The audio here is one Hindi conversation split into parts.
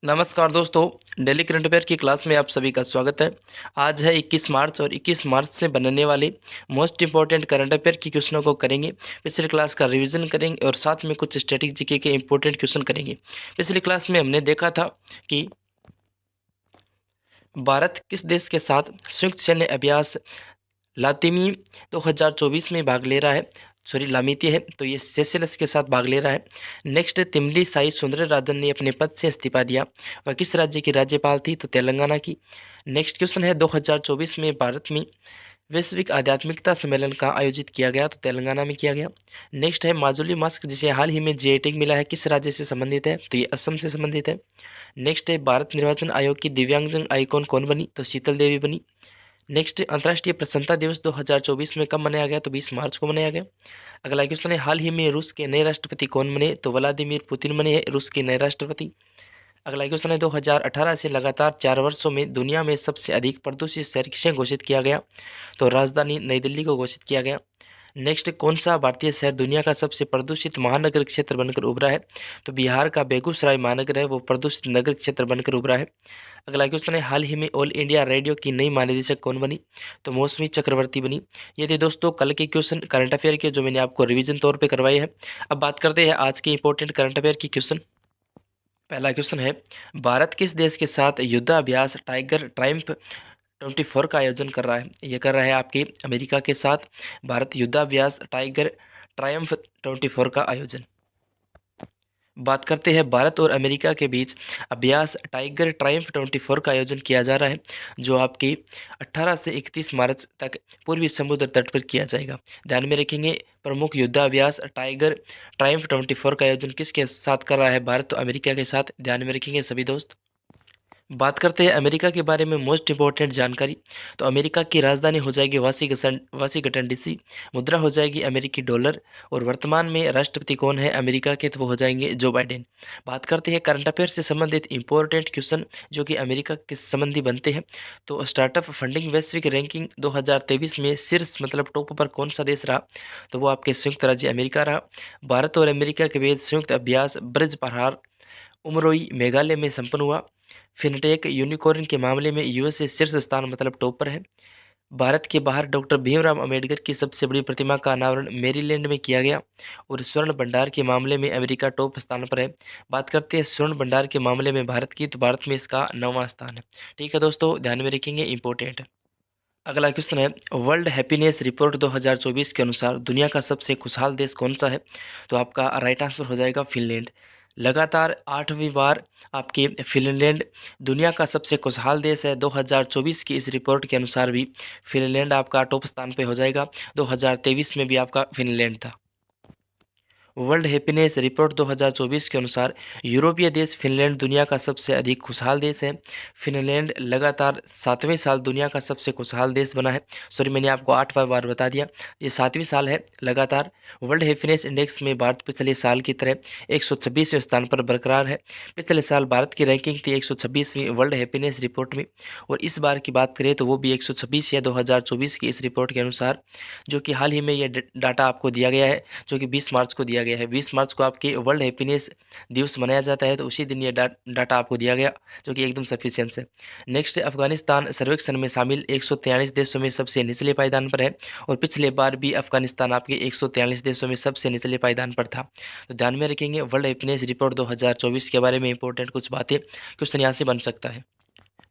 नमस्कार दोस्तों, डेली करंट अफेयर की क्लास में आप सभी का स्वागत है। आज है 21 मार्च और 21 मार्च से बनने वाले मोस्ट इंपॉर्टेंट करंट अफेयर की क्वेश्चनों को करेंगे। पिछली क्लास का रिवीजन करेंगे और साथ में कुछ स्टैटिक जीके के इंपॉर्टेंट क्वेश्चन करेंगे। पिछली क्लास में हमने देखा था कि भारत किस देश के साथ संयुक्त सैन्य अभ्यास लातिमी 2024 में भाग ले रहा है। सॉरी, लामिती है तो ये सेशेल्स के साथ भाग ले रहा है। नेक्स्ट, तिमली साई सुंदरराजन ने अपने पद से इस्तीफा दिया। वह किस राज्य की राज्यपाल थी? तो तेलंगाना की। नेक्स्ट क्वेश्चन है, 2024 में भारत में वैश्विक आध्यात्मिकता सम्मेलन का आयोजित किया गया? तो तेलंगाना में किया गया। नेक्स्ट है, माजुली मास्क जिसे हाल ही में जीआई टैग मिला है, किस राज्य से संबंधित है? तो ये असम से संबंधित है। नेक्स्ट है, भारत निर्वाचन आयोग की दिव्यांगजन आइकॉन कौन बनी? तो शीतल देवी बनी। नेक्स्ट, अंतर्राष्ट्रीय प्रसन्नता दिवस 2024 में कब मनाया गया? तो 20 मार्च को मनाया गया। अगला क्वेश्चन है, हाल ही में रूस के नए राष्ट्रपति कौन बने? तो व्लादिमीर पुतिन बने हैं रूस के नए राष्ट्रपति। अगला क्वेश्चन है, 2018 से लगातार 4 वर्षों में दुनिया में सबसे अधिक प्रदूषित शहर किसे घोषित किया गया? तो राजधानी नई दिल्ली को घोषित किया गया। नेक्स्ट, कौन सा भारतीय शहर दुनिया का सबसे प्रदूषित महानगर क्षेत्र बनकर उभरा है? तो बिहार का बेगूसराय महानगर है वो प्रदूषित नगर क्षेत्र बनकर उभरा है। अगला क्वेश्चन है, हाल ही में ऑल इंडिया रेडियो की नई महानिदेशक कौन बनी? तो मौसमी चक्रवर्ती बनी। ये थे दोस्तों कल के क्वेश्चन करंट अफेयर के, जो मैंने आपको रिवीजन तौर पे करवाए हैं। अब बात करते हैं आज के इंपॉर्टेंट करंट अफेयर की क्वेश्चन। पहला क्वेश्चन है, भारत किस देश के साथ युद्धाभ्यास टाइगर ट्रायम्फ 24 का आयोजन कर रहा है? ये कर रहा है आपके अमेरिका के साथ भारत युद्धाभ्यास टाइगर ट्रायम्फ 24 का आयोजन। बात करते हैं, भारत और अमेरिका के बीच अभ्यास टाइगर ट्रायम्फ 24 का आयोजन किया जा रहा है, जो आपकी 18 से 31 मार्च तक पूर्वी समुद्र तट पर किया जाएगा। ध्यान में रखेंगे, प्रमुख युद्धाभ्यास टाइगर ट्रायम्फ 24 का आयोजन किसके साथ कर रहा है? भारत और अमेरिका के साथ। ध्यान में रखेंगे सभी दोस्त। बात करते हैं अमेरिका के बारे में मोस्ट इंपॉर्टेंट जानकारी। तो अमेरिका की राजधानी हो जाएगी वाशिंगटन डीसी। मुद्रा हो जाएगी अमेरिकी डॉलर। और वर्तमान में राष्ट्रपति कौन है अमेरिका के? तो वो हो जाएंगे जो बाइडेन। बात करते हैं करंट अफेयर से संबंधित इंपॉर्टेंट क्वेश्चन जो कि अमेरिका के संबंधी बनते हैं। तो स्टार्टअप फंडिंग वैश्विक रैंकिंग 2023 में शीर्ष मतलब टॉप पर कौन सा देश रहा? तो वो आपके संयुक्त राज्य अमेरिका रहा। भारत और अमेरिका के बीच संयुक्त अभ्यास ब्रज प्रहार उमरोई मेघालय में संपन्न हुआ। फिनटेक यूनिकॉर्न के मामले में यूएसए शीर्ष स्थान मतलब टॉप पर है। भारत के बाहर डॉक्टर भीमराव अंबेडकर की सबसे बड़ी प्रतिमा का अनावरण मैरीलैंड में किया गया। और स्वर्ण भंडार के मामले में अमेरिका टॉप स्थान पर है। बात करते हैं स्वर्ण भंडार के मामले में भारत की, तो भारत में इसका 9वां स्थान है। ठीक है दोस्तों, ध्यान में रखेंगे, इंपॉर्टेंट है। अगला क्वेश्चन है, वर्ल्ड हैप्पीनेस रिपोर्ट 2024 के अनुसार दुनिया का सबसे खुशहाल देश कौन सा है? तो आपका राइट आंसर हो जाएगा फिनलैंड। लगातार 8वीं बार आपके फिनलैंड दुनिया का सबसे खुशहाल देश है। 2024 की इस रिपोर्ट के अनुसार भी फिनलैंड आपका टॉप स्थान पे हो जाएगा। 2023 में भी आपका फिनलैंड था। वर्ल्ड हैप्पीनेस रिपोर्ट 2024 के अनुसार यूरोपीय देश फिनलैंड दुनिया का सबसे अधिक खुशहाल देश है। फिनलैंड लगातार 7वें साल दुनिया का सबसे खुशहाल देश बना है। सॉरी, मैंने आपको 8वां बार बता दिया, ये 7वीं साल है लगातार। वर्ल्ड हैप्पीनेस इंडेक्स में भारत पिछले साल की तरह 126वें स्थान पर बरकरार है। पिछले साल भारत की रैंकिंग थी 126वीं वर्ल्ड हैप्पीनेस रिपोर्ट में, और इस बार की बात करें तो वो भी 126 है 2024 की इस रिपोर्ट के अनुसार, जो कि हाल ही में ये डाटा आपको दिया गया है, जो कि 20 मार्च को दिया गया है। 20 मार्च को आपके वर्ल्ड हैप्पीनेस दिवस मनाया जाता है, तो उसी दिन ये डाटा आपको दिया गया, जो कि एकदम सफिशियंट है। नेक्स्ट, अफगानिस्तान सर्वेक्षण में शामिल 143 देशों में सबसे निचले पायदान पर है। और पिछले बार भी अफगानिस्तान आपके 143 देशों में सबसे निचले पायदान पर था। तो ध्यान में रखेंगे, वर्ल्ड हैप्पीनेस रिपोर्ट 2024 के बारे में इंपॉर्टेंट कुछ बातें क्वेश्चन यहाँ से बन सकता है।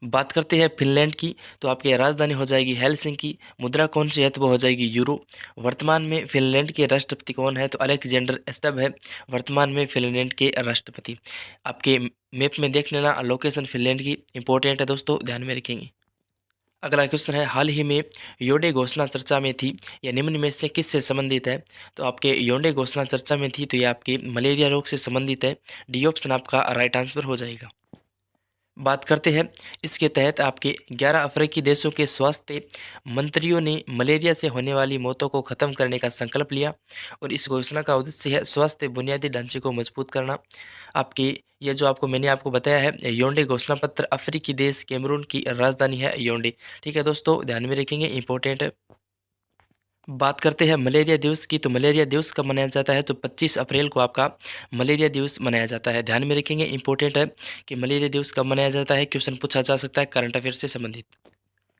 बात करते हैं फिनलैंड की, तो आपकी राजधानी हो जाएगी हेलसिंकी। मुद्रा कौन सी है? तो वो हो जाएगी यूरो। वर्तमान में फिनलैंड के राष्ट्रपति कौन है? तो अलेक्जेंडर स्टब है वर्तमान में फिनलैंड के राष्ट्रपति। आपके मैप में देख लेना लोकेशन फिनलैंड की, इंपॉर्टेंट है दोस्तों, ध्यान में रखेंगे। अगला क्वेश्चन है, हाल ही में योडे घोषणा चर्चा में थी, यह निम्न में से किससे संबंधित है? तो आपके योडे घोषणा चर्चा में थी, तो ये आपके मलेरिया रोग से संबंधित है। डी ऑप्शन आपका राइट आंसर हो जाएगा। बात करते हैं, इसके तहत आपके 11 अफ्रीकी देशों के स्वास्थ्य मंत्रियों ने मलेरिया से होने वाली मौतों को खत्म करने का संकल्प लिया। और इस घोषणा का उद्देश्य है स्वास्थ्य बुनियादी ढांचे को मजबूत करना। आपकी ये जो आपको मैंने आपको बताया है, योंडे घोषणा पत्र अफ्रीकी देश कैमरून की राजधानी है योंडे। ठीक है दोस्तों, ध्यान में रखेंगे, इंपॉर्टेंट है। बात करते हैं मलेरिया दिवस की, तो मलेरिया दिवस कब मनाया जाता है? तो 25 अप्रैल को आपका मलेरिया दिवस मनाया जाता है। ध्यान में रखेंगे, इंपॉर्टेंट है कि मलेरिया दिवस कब मनाया जाता है, क्वेश्चन पूछा जा सकता है करंट अफेयर से संबंधित।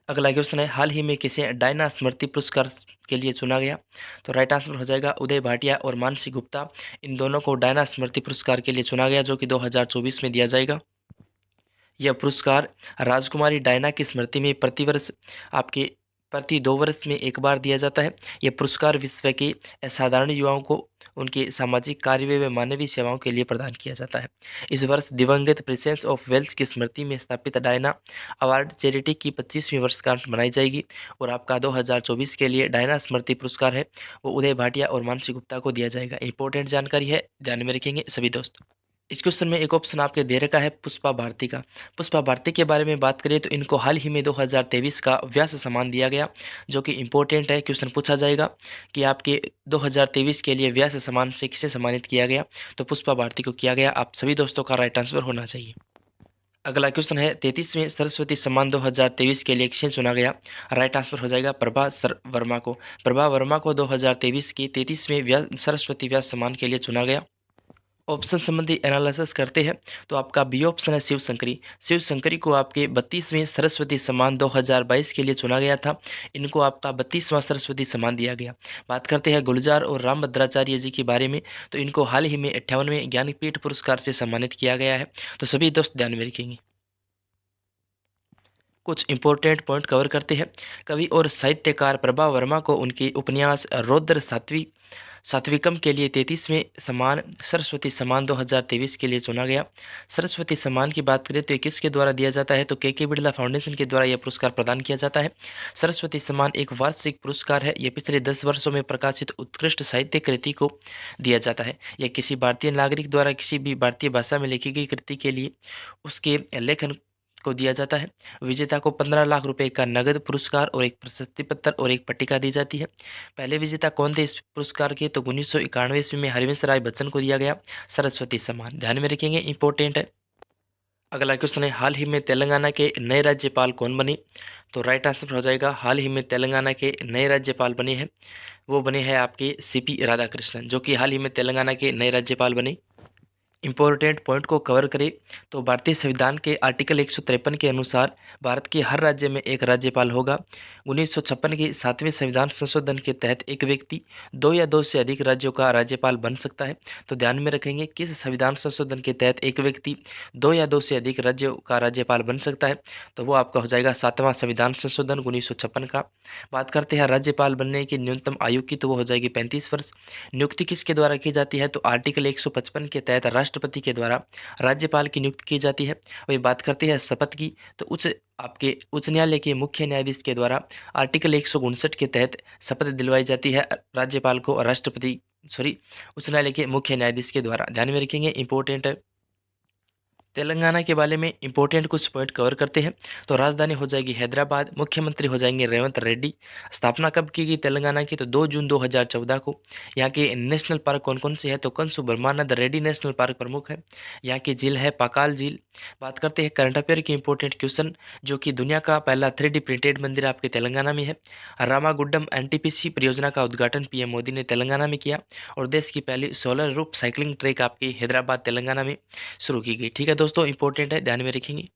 अगला क्वेश्चन है, हाल ही में किसे डायना स्मृति पुरस्कार के लिए चुना गया? तो राइट आंसर हो जाएगा उदय भाटिया और मानसी गुप्ता, इन दोनों को डायना स्मृति पुरस्कार के लिए चुना गया, जो कि 2024 में दिया जाएगा। यह पुरस्कार राजकुमारी डायना की स्मृति में प्रतिवर्ष आपके प्रति 2 वर्ष में एक बार दिया जाता है। यह पुरस्कार विश्व के असाधारण युवाओं को उनके सामाजिक कार्य व मानवीय सेवाओं के लिए प्रदान किया जाता है। इस वर्ष दिवंगत प्रिंसेस ऑफ वेल्स की स्मृति में स्थापित डायना अवार्ड चैरिटी की 25वीं वर्षगांठ मनाई जाएगी और आपका 2024 के लिए डायना स्मृति पुरस्कार है वो उदय भाटिया और मानसी गुप्ता को दिया जाएगा। इंपॉर्टेंट जानकारी है, ध्यान में रखेंगे सभी दोस्त। इस क्वेश्चन में एक ऑप्शन आपके दे रखा है पुष्पा भारती का। पुष्पा भारती के बारे में बात करें तो इनको हाल ही में 2023 का व्यास सम्मान दिया गया, जो कि इंपॉर्टेंट है। क्वेश्चन पूछा जाएगा कि आपके 2023 के लिए व्यास सम्मान से किसे सम्मानित किया गया, तो पुष्पा भारती को किया गया। आप सभी दोस्तों का राइट आंसर होना चाहिए। अगला क्वेश्चन है, 33वें सरस्वती सम्मान 2023 के लिए किसे चुना गया? राइट आंसर हो जाएगा प्रभा वर्मा को। प्रभा वर्मा को 2023 के 33वें सरस्वती व्यास सम्मान के लिए चुना गया। ऑप्शन संबंधी एनालिसिस करते हैं तो आपका बी ऑप्शन है शिव शंकरी। शिव शंकरी को आपके 32वें सरस्वती सम्मान 2022 के लिए चुना गया था। इनको आपका 32वां सरस्वती सम्मान दिया गया। बात करते हैं गुलजार और राम भद्राचार्य जी के बारे में, तो इनको हाल ही में 58वें ज्ञानपीठ पुरस्कार से सम्मानित किया गया है। तो सभी दोस्त ध्यान में रखेंगे। कुछ इंपॉर्टेंट पॉइंट कवर करते हैं। कवि और साहित्यकार प्रभा वर्मा को उनके उपन्यास रौद्र सात्विकम के लिए 33वें सम्मान सरस्वती सम्मान 2023 के लिए चुना गया। सरस्वती सम्मान की बात करें तो ये किसके द्वारा दिया जाता है? तो के बिड़ला फाउंडेशन के द्वारा यह पुरस्कार प्रदान किया जाता है। सरस्वती सम्मान एक वार्षिक पुरस्कार है। यह पिछले 10 वर्षों में प्रकाशित उत्कृष्ट साहित्य कृति को दिया जाता है। यह किसी भारतीय नागरिक द्वारा किसी भी भारतीय भाषा में लिखी गई कृति के लिए उसके लेखन को दिया जाता है। विजेता को 15 लाख रुपए का नगद पुरस्कार और एक प्रशस्ति पत्र और एक पट्टिका दी जाती है। पहले विजेता कौन थे इस पुरस्कार के? तो 1991 ईस्वी में हरिवंश राय बच्चन को दिया गया सरस्वती सम्मान। ध्यान में रखेंगे, इंपॉर्टेंट है। अगला क्वेश्चन है, हाल ही में तेलंगाना के नए राज्यपाल कौन बने? तो राइट आंसर हो जाएगा हाल ही में तेलंगाना के नए राज्यपाल बने हैं वो बने हैं आपके सीपी राधाकृष्णन, जो कि हाल ही में तेलंगाना के नए राज्यपाल बने। इंपॉर्टेंट पॉइंट को कवर करें तो भारतीय संविधान के आर्टिकल 153 के अनुसार भारत के हर राज्य में एक राज्यपाल होगा। 1956 के 7वें संविधान संशोधन के तहत एक व्यक्ति 2 या 2 से अधिक राज्यों का राज्यपाल बन सकता है। तो ध्यान में रखेंगे किस संविधान संशोधन के तहत एक व्यक्ति 2 या 2 से अधिक राज्यों का राज्यपाल बन सकता है, तो वो आपका हो जाएगा 7वां संविधान संशोधन 1956 का। बात करते हैं राज्यपाल बनने की न्यूनतम आयु की, तो वो हो जाएगी 35 वर्ष। नियुक्ति किसके द्वारा की जाती है? तो आर्टिकल 155 के तहत राष्ट्रपति के द्वारा राज्यपाल की नियुक्ति की जाती है। वही बात करते हैं शपथ की, तो आपके उच्च न्यायालय के मुख्य न्यायाधीश के द्वारा आर्टिकल 159 के तहत शपथ दिलवाई जाती है राज्यपाल को, उच्च न्यायालय के मुख्य न्यायाधीश के द्वारा। ध्यान में रखेंगे, इंपॉर्टेंट है। तेलंगाना के बारे में इंपॉर्टेंट कुछ पॉइंट कवर करते हैं। तो राजधानी हो जाएगी हैदराबाद, मुख्यमंत्री हो जाएंगे रेवंत रेड्डी। स्थापना कब की गई तेलंगाना की? तो 2 जून 2014 को। यहाँ के नेशनल पार्क कौन कौन से हैं? तो कंसु ब्रह्मानंद रेड्डी नेशनल पार्क प्रमुख है। यहाँ की झील है पाकाल झील। बात करते हैं करंट अफेयर के इंपॉर्टेंट क्वेश्चन, जो कि दुनिया का पहला 3D प्रिंटेड मंदिर आपके तेलंगाना में है। रामागुड्डम एनटीपीसी परियोजना का उद्घाटन पीएम मोदी ने तेलंगाना में किया और देश की पहली सोलर रूफ साइकिलिंग ट्रैक आपकी हैदराबाद तेलंगाना में शुरू की गई। ठीक है दोस्तों, इंपॉर्टेंट है, ध्यान में रखेंगे।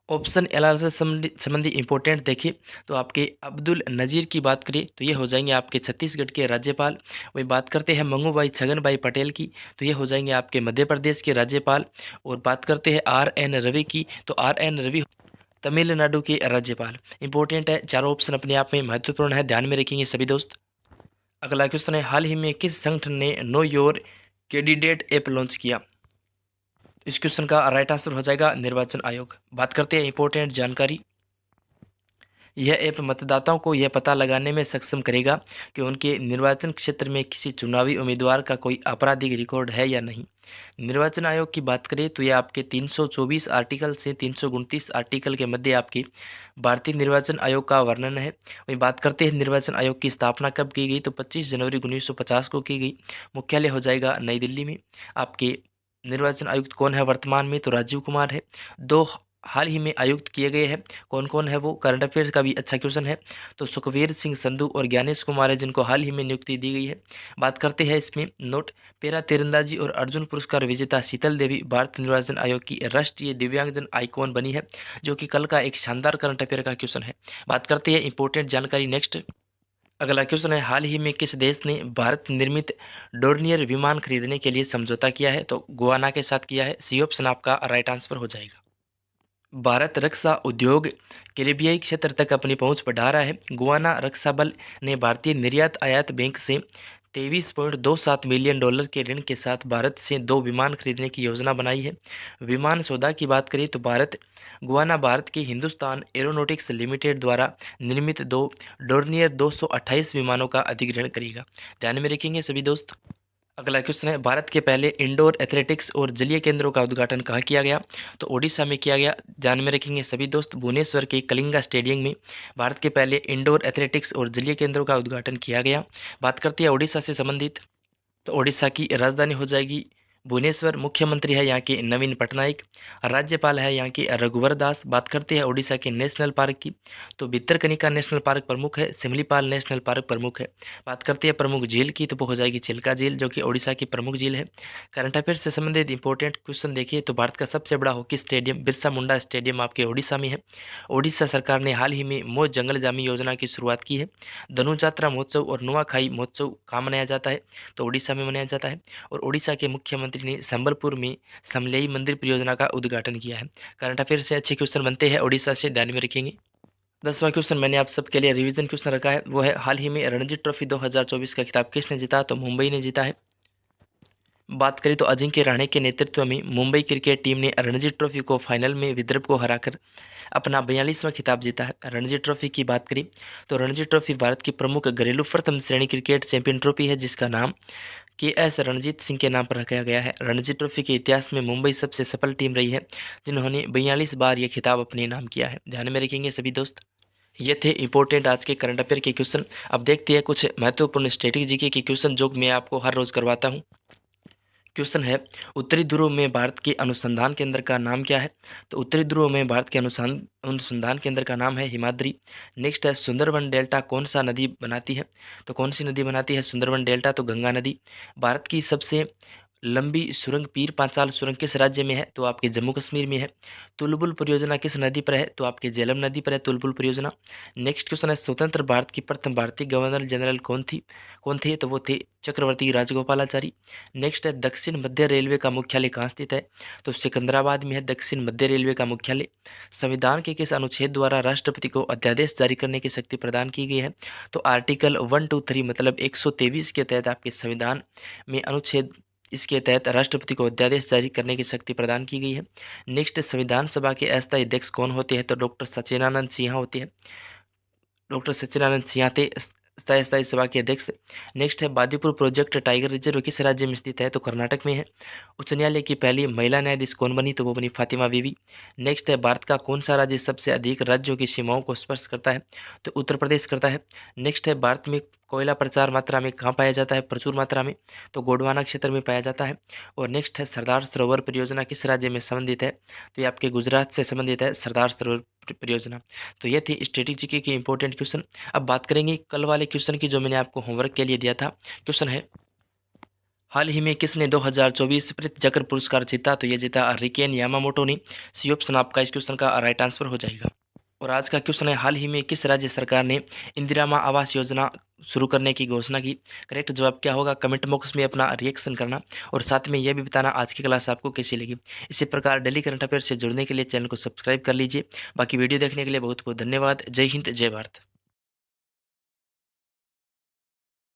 ऑप्शन एनालिसिस संबंधी इंपॉर्टेंट देखिए तो आपके अब्दुल नज़ीर की बात करें तो ये हो जाएंगे आपके छत्तीसगढ़ के राज्यपाल। वही बात करते हैं मंगूभाई छगन भाई पटेल की, तो ये हो जाएंगे आपके मध्य प्रदेश के राज्यपाल। और बात करते हैं RN रवि की, तो RN रवि तमिलनाडु के राज्यपाल। इंपॉर्टेंट है, चारों ऑप्शन अपने आप में महत्वपूर्ण है, ध्यान में रखेंगे सभी दोस्त। अगला क्वेश्चन है, हाल ही में किस संगठन ने know your candidate app launch किया? इस क्वेश्चन का राइट आंसर हो जाएगा निर्वाचन आयोग। बात करते हैं इंपॉर्टेंट जानकारी। यह ऐप मतदाताओं को यह पता लगाने में सक्षम करेगा कि उनके निर्वाचन क्षेत्र में किसी चुनावी उम्मीदवार का कोई आपराधिक रिकॉर्ड है या नहीं। निर्वाचन आयोग की बात करें तो यह आपके 324 आर्टिकल से 329 आर्टिकल के मध्य आपके भारतीय निर्वाचन आयोग का वर्णन है। वही बात करते हैं निर्वाचन आयोग की स्थापना कब की गई? तो 25 जनवरी 1950 को की गई। मुख्यालय हो जाएगा नई दिल्ली में। आपके निर्वाचन आयुक्त कौन है वर्तमान में? तो राजीव कुमार है। दो हाल ही में आयुक्त किए गए हैं, कौन कौन है वो, करंट अफेयर्स का भी अच्छा क्वेश्चन है। तो सुखवीर सिंह संधू और ज्ञानेश कुमार है जिनको हाल ही में नियुक्ति दी गई है। बात करते हैं इसमें नोट, पैरा तीरंदाजी और अर्जुन पुरस्कार विजेता शीतल देवी भारत निर्वाचन आयोग की राष्ट्रीय दिव्यांगजन आइकॉन बनी है, जो कि कल का एक शानदार करंट अफेयर का क्वेश्चन है। बात करते हैं इंपॉर्टेंट जानकारी नेक्स्ट। अगला क्वेश्चन है, हाल ही में किस देश ने भारत निर्मित डोर्नियर विमान खरीदने के लिए समझौता किया है? तो गुआना के साथ किया है। सी ऑप्शन आपका राइट आंसर हो जाएगा। भारत रक्षा उद्योग कैरिबियाई क्षेत्र तक अपनी पहुंच बढ़ा रहा है। गुआना रक्षा बल ने भारतीय निर्यात आयात बैंक से 23.27 मिलियन डॉलर के ऋण के साथ भारत से 2 विमान खरीदने की योजना बनाई है। विमान सौदा की बात करें तो गुआना भारत के हिंदुस्तान एरोनॉटिक्स लिमिटेड द्वारा निर्मित 2 डोर्नियर 228 विमानों का अधिग्रहण करेगा। ध्यान में रखेंगे सभी दोस्त। अगला क्वेश्चन है, भारत के पहले इंडोर एथलेटिक्स और जलीय केंद्रों का उद्घाटन कहाँ किया गया? तो ओडिशा में किया गया। ध्यान में रखेंगे सभी दोस्त, भुवनेश्वर के कलिंगा स्टेडियम में भारत के पहले इंडोर एथलेटिक्स और जलीय केंद्रों का उद्घाटन किया गया। बात करते हैं ओडिशा से संबंधित, तो ओडिशा की राजधानी हो जाएगी भुवनेश्वर। मुख्यमंत्री है यहाँ के नवीन पटनायक। राज्यपाल है यहाँ के रघुवर दास। बात करते हैं ओडिशा के नेशनल पार्क की, तो भितरकनिका नेशनल पार्क प्रमुख है, सिमलीपाल नेशनल पार्क प्रमुख है। बात करते हैं प्रमुख झील की, तो वो हो जाएगी चिल्का झील, जो कि ओडिशा की प्रमुख झील है। करंट अफेयर से संबंधित इंपॉर्टेंट क्वेश्चन देखिए, तो भारत का सबसे बड़ा hockey stadium Birsa Munda stadium आपके ओडिशा में है। ओडिशा सरकार ने हाल ही में मौज जंगल जामी योजना की शुरुआत की है। धनुजात्रा महोत्सव और नुआखाई महोत्सव कहाँ मनाया जाता है? तो ओडिशा में मनाया जाता है। और ओडिशा के मुख्यमंत्री ने संबलपुर में समलेई मंदिर परियोजना का उद्घाटन किया है। करंट अफेयर से अच्छे क्वेश्चन बनते हैं ओडिशा से, ध्यान में रखेंगे। 10वां क्वेश्चन मैंने आप सबके लिए रिवीजन क्वेश्चन रखा है, वो है हाल ही में रणजी ट्रॉफी 2024 का खिताब किसने जीता? तो मुंबई ने जीता है। बात करें तो अजिंक्य रहाणे के नेतृत्व में मुंबई क्रिकेट टीम ने रणजी ट्रॉफी को फाइनल में विदर्भ को हराकर अपना 42वां खिताब जीता है। रणजी ट्रॉफी की बात करें तो रणजी ट्रॉफी भारत की प्रमुख घरेलू प्रथम श्रेणी क्रिकेट चैंपियन ट्रॉफी है, जिसका नाम KS रणजीत सिंह के नाम पर रखा गया है। रणजी ट्रॉफी के इतिहास में मुंबई सबसे सफल टीम रही है, जिन्होंने 42 बार यह खिताब अपने नाम किया है। ध्यान में रखेंगे सभी दोस्त। ये थे इंपॉर्टेंट आज के करंट अफेयर के क्वेश्चन। अब देखते हैं कुछ महत्वपूर्ण स्ट्रेटेजी के क्वेश्चन जो मैं आपको हर रोज करवाता हूँ। क्वेश्चन है, उत्तरी ध्रुव में भारत के अनुसंधान केंद्र का नाम क्या है? तो उत्तरी ध्रुव में भारत के अनुसंधान केंद्र का नाम है हिमाद्री। नेक्स्ट है, सुंदरवन डेल्टा कौन सा नदी बनाती है? तो कौन सी नदी बनाती है सुंदरवन डेल्टा? तो गंगा नदी। भारत की सबसे लंबी सुरंग पीर पांचाल सुरंग किस राज्य में है? तो आपके जम्मू कश्मीर में है। तुलबुल परियोजना किस नदी पर है? तो आपके झेलम नदी पर है तुलबुल परियोजना। नेक्स्ट क्वेश्चन है, स्वतंत्र भारत की प्रथम भारतीय गवर्नर जनरल कौन थे? तो वो थे चक्रवर्ती राजगोपालाचारी। नेक्स्ट है, दक्षिण मध्य रेलवे का मुख्यालय कहाँ स्थित है? तो सिकंदराबाद में है दक्षिण मध्य रेलवे का मुख्यालय। संविधान के किस अनुच्छेद द्वारा राष्ट्रपति को अध्यादेश जारी करने की शक्ति प्रदान की गई है? तो आर्टिकल 123 मतलब 123 के तहत आपके संविधान में अनुच्छेद इसके तहत राष्ट्रपति को अध्यादेश जारी करने की शक्ति प्रदान की गई है। नेक्स्ट, संविधान सभा के अस्थायी अध्यक्ष कौन होते हैं? तो डॉक्टर सच्चिदानंद सिन्हा होते हैं। डॉक्टर सच्चिदानंद सिन्हा थे स्थायी सभा के अध्यक्ष। नेक्स्ट है, बादीपुर प्रोजेक्ट टाइगर रिजर्व किस राज्य में स्थित है? तो कर्नाटक में है। उच्च न्यायालय की पहली महिला न्यायाधीश कौन बनी? तो वो बनी फातिमा बीवी। नेक्स्ट है, भारत का कौन सा राज्य सबसे अधिक राज्यों की सीमाओं को स्पर्श करता है? तो उत्तर प्रदेश करता है। नेक्स्ट है, भारत में कोयला प्रचार मात्रा में कहाँ पाया जाता है? प्रचुर मात्रा में, तो गोंडवाना क्षेत्र में पाया जाता है। और नेक्स्ट है, सरदार सरोवर परियोजना किस राज्य में संबंधित है? तो ये आपके गुजरात से संबंधित है सरदार सरोवर परियोजना। तो ये थी स्ट्रेटेजी के इंपॉर्टेंट क्वेश्चन। अब बात करेंगे कल वाले क्वेश्चन की जो मैंने आपको होमवर्क के लिए दिया था। क्वेश्चन है, हाल ही में किसने 2024 प्रित्जकर पुरस्कार जीता? तो ये जीता रिकेन यामामोटो ने। सी ऑप्शन आपका इस क्वेश्चन का राइट आंसर हो जाएगा। और आज का क्वेश्चन है, हाल ही में किस राज्य सरकार ने इंदिरा माँ आवास योजना शुरू करने की घोषणा की? करेक्ट जवाब क्या होगा? कमेंट बॉक्स में अपना रिएक्शन करना और साथ में यह भी बताना आज की क्लास आपको कैसी लगी। इसी प्रकार डेली करंट अफेयर से जुड़ने के लिए चैनल को सब्सक्राइब कर लीजिए। बाकी वीडियो देखने के लिए बहुत बहुत धन्यवाद। जय हिंद, जय भारत।